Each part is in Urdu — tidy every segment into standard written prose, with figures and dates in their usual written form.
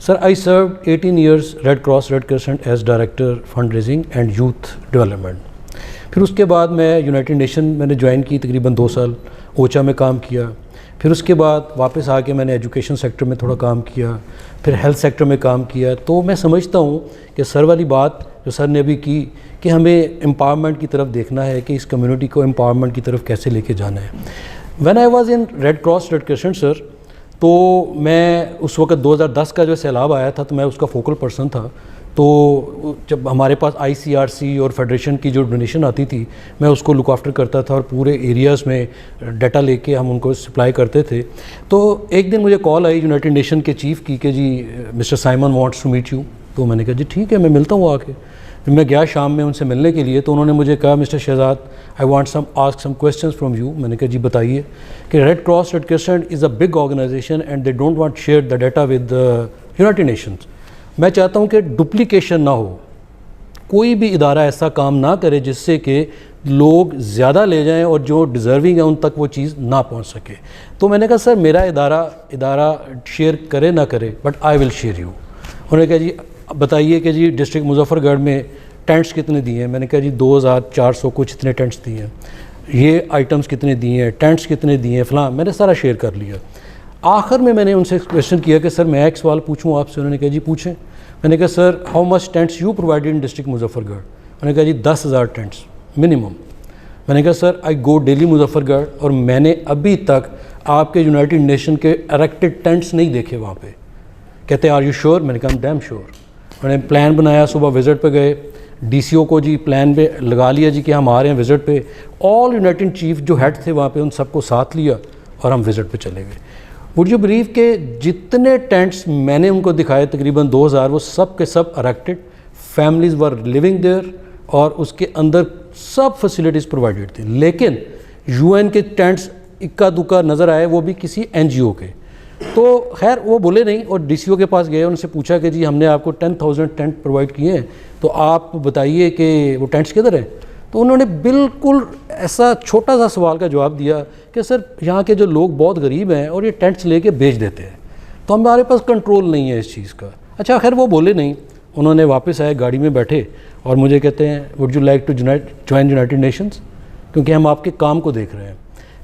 Sir, I served 18 years Red Cross Red Crescent as Director Fundraising and Youth Development. پھر اس کے بعد میں یونائٹڈ نیشن میں نے جوائن کی تقریباً 2 سال، اوچا میں کام کیا. پھر اس کے بعد واپس آ کے میں نے ایجوکیشن سیکٹر میں تھوڑا کام کیا، پھر ہیلتھ سیکٹر میں کام کیا. تو میں سمجھتا ہوں کہ سر والی بات جو سر نے ابھی کی کہ ہمیں امپاورمنٹ کی طرف دیکھنا ہے کہ اس کمیونٹی کو امپاورمنٹ کی طرف کیسے لے کے جانا ہے. When I was in Red Cross Red Crescent sir, تو میں اس وقت 2010 کا جو سیلاب آیا تھا تو میں اس کا فوکل پرسن تھا. تو جب ہمارے پاس ICRC اور فیڈریشن کی جو ڈونیشن آتی تھی میں اس کو لک آفٹر کرتا تھا اور پورے ایریاز میں ڈیٹا لے کے ہم ان کو سپلائی کرتے تھے. تو ایک دن مجھے کال آئی یونائٹڈ نیشن کے چیف کی کہ جی mister Simon wants to meet you. تو میں نے کہا جی ٹھیک ہے میں ملتا ہوں آ کے. میں گیا شام میں ان سے ملنے کے لیے، تو انہوں نے مجھے کہا mister Shehzad I want ask some questions from you. میں نے کہا جی بتائیے. کہ Red Cross Red Crescent is a big organization and they don't want share the data with United Nations. میں چاہتا ہوں کہ ڈپلیکیشن نہ ہو، کوئی بھی ادارہ ایسا کام نہ کرے جس سے کہ لوگ زیادہ لے جائیں اور جو ڈیزرونگ ہیں ان تک وہ چیز نہ پہنچ سکے. تو میں نے کہا سر میرا ادارہ شیئر کرے نہ کرے but I will share you. انہوں نے کہا جی بتائیے کہ جی ڈسٹرکٹ مظفر گڑھ میں ٹینٹس کتنے دیے ہیں. میں نے کہا جی 2400 کچھ اتنے ٹینٹس دیے ہیں، یہ آئٹمس کتنے دیے ہیں، ٹینٹس کتنے دیے ہیں، فلاں. میں نے سارا شیئر کر لیا. آخر میں نے ان سے کویشچن کیا کہ سر میں ایک سوال پوچھوں آپ سے. انہوں نے کہا جی پوچھیں. میں نے کہا sir how much tenets you provided in district Muzaffar گڑھ. انہوں نے کہا جی 10,000 ٹینٹس منیمم. میں نے کہا سر آئی گو ڈیلی مظفر گڑھ اور میں نے ابھی تک آپ کے یونائٹڈ نیشن کے اریکٹڈ ٹینٹس نہیں دیکھے وہاں پہ. کہتے آر یو شیور. میں نے کہا ڈیم شیور. انہوں نے پلان بنایا، صبح وزٹ پہ گئے، DCO کو جی پلان پہ لگا لیا جی کہ ہم آ رہے ہیں وزٹ پہ. آل یونائٹڈ چیف جو ہیڈ تھے وہاں پہ ان سب کو ساتھ لیا اور ہم وزٹ پہ چلے گئے. وڈ یو بلیو کہ جتنے ٹینٹس میں نے ان کو دکھائے تقریباً 2000 وہ سب کے سب اریکٹڈ، فیملیز ور لیونگ دیئر اور اس کے اندر سب فیسلٹیز پرووائڈیڈ تھیں. لیکن UN کے ٹینٹس اکا دکا نظر آئے، وہ بھی کسی NGO کے. تو خیر وہ بولے نہیں اور DCO کے پاس گئے، ان سے پوچھا کہ جی ہم نے آپ کو 10,000 ٹینٹ پرووائڈ کیے ہیں تو آپ بتائیے کہ وہ ٹینٹس کدھر ہیں. تو انہوں نے بالکل ایسا چھوٹا سا سوال کا جواب دیا کہ سر یہاں کے جو لوگ بہت غریب ہیں اور یہ ٹینٹس لے کے بیچ دیتے ہیں تو ہمارے پاس کنٹرول نہیں ہے اس چیز کا. اچھا خیر وہ بولے نہیں. انہوں نے واپس آئے، گاڑی میں بیٹھے اور مجھے کہتے ہیں would you like to join United Nations, کیونکہ ہم آپ کے کام کو دیکھ رہے ہیں.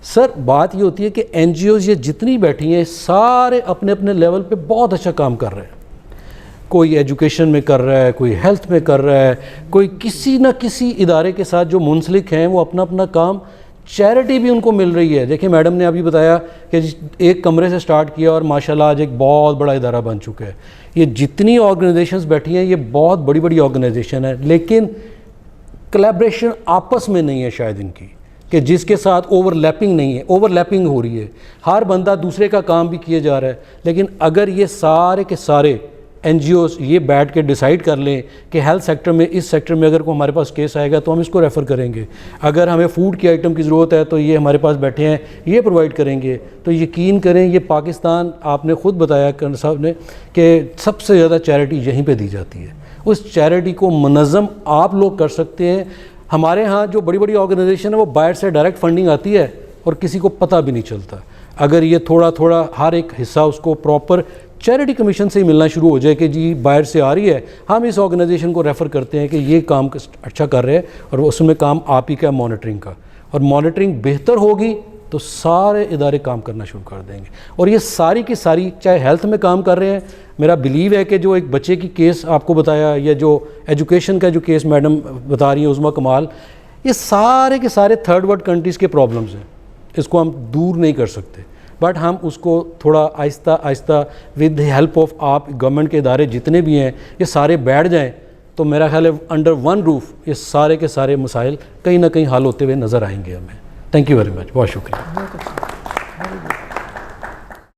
سر بات یہ ہوتی ہے کہ NGOز یہ جتنی بیٹھی ہیں سارے اپنے اپنے لیول پہ بہت اچھا کام کر رہے ہیں. کوئی ایجوکیشن میں کر رہا ہے، کوئی ہیلتھ میں کر رہا ہے، کوئی کسی نہ کسی ادارے کے ساتھ جو منسلک ہیں وہ اپنا اپنا کام. چیریٹی بھی ان کو مل رہی ہے. دیکھیں میڈم نے ابھی بتایا کہ ایک کمرے سے سٹارٹ کیا اور ماشاءاللہ آج ایک بہت بڑا ادارہ بن چکا ہے. یہ جتنی آرگنائزیشنز بیٹھی ہیں یہ بہت بڑی بڑی آرگنائزیشن ہے، لیکن کلیبریشن آپس میں نہیں ہے شاید ان کی، کہ جس کے ساتھ اوور لیپنگ نہیں ہے. اوور لیپنگ ہو رہی ہے، ہر بندہ دوسرے کا کام بھی کیے جا رہا ہے. لیکن اگر یہ سارے کے سارے NGOز یہ بیٹھ کے ڈیسائیڈ کر لیں کہ ہیلتھ سیکٹر میں اس سیکٹر میں اگر کوئی ہمارے پاس کیس آئے گا تو ہم اس کو ریفر کریں گے، اگر ہمیں فوڈ کی آئٹم کی ضرورت ہے تو یہ ہمارے پاس بیٹھے ہیں یہ پرووائڈ کریں گے. تو یقین کریں یہ پاکستان، آپ نے خود بتایا کرن صاحب نے کہ سب سے زیادہ چیریٹی یہیں پہ دی جاتی ہے. اس چیریٹی کو منظم آپ لوگ کر سکتے ہیں. ہمارے ہاں جو بڑی بڑی آرگنائزیشن ہے وہ باہر سے ڈائریکٹ فنڈنگ آتی ہے اور کسی کو پتہ بھی نہیں چلتا. اگر یہ تھوڑا تھوڑا ہر ایک حصہ اس کو پراپر چیریٹی کمیشن سے ہی ملنا شروع ہو جائے کہ جی باہر سے آ رہی ہے، ہم اس آرگنائزیشن کو ریفر کرتے ہیں کہ یہ کام اچھا کر رہے ہیں اور اس میں کام آپ ہی کا مانیٹرنگ کا، اور مانیٹرنگ بہتر ہوگی تو سارے ادارے کام کرنا شروع کر دیں گے. اور یہ ساری کی ساری چاہے ہیلتھ میں کام کر رہے ہیں. میرا بلیو ہے کہ جو ایک بچے کی کیس آپ کو بتایا یا جو ایجوکیشن کا جو کیس میڈم بتا رہی ہیں عظمیٰ کمال، یہ سارے کے سارے تھرڈ ورلڈ کنٹریز کے پرابلمز ہیں. اس کو ہم دور نہیں کر سکتے بٹ ہم اس کو تھوڑا آہستہ آہستہ ود دی ہیلپ آف آپ گورنمنٹ کے ادارے جتنے بھی ہیں یہ سارے بیٹھ جائیں تو میرا خیال ہے انڈر ون روف یہ سارے کے سارے مسائل کہیں نہ کہیں حل ہوتے ہوئے نظر آئیں گے ہمیں. Thank you very much. بہت شکریہ.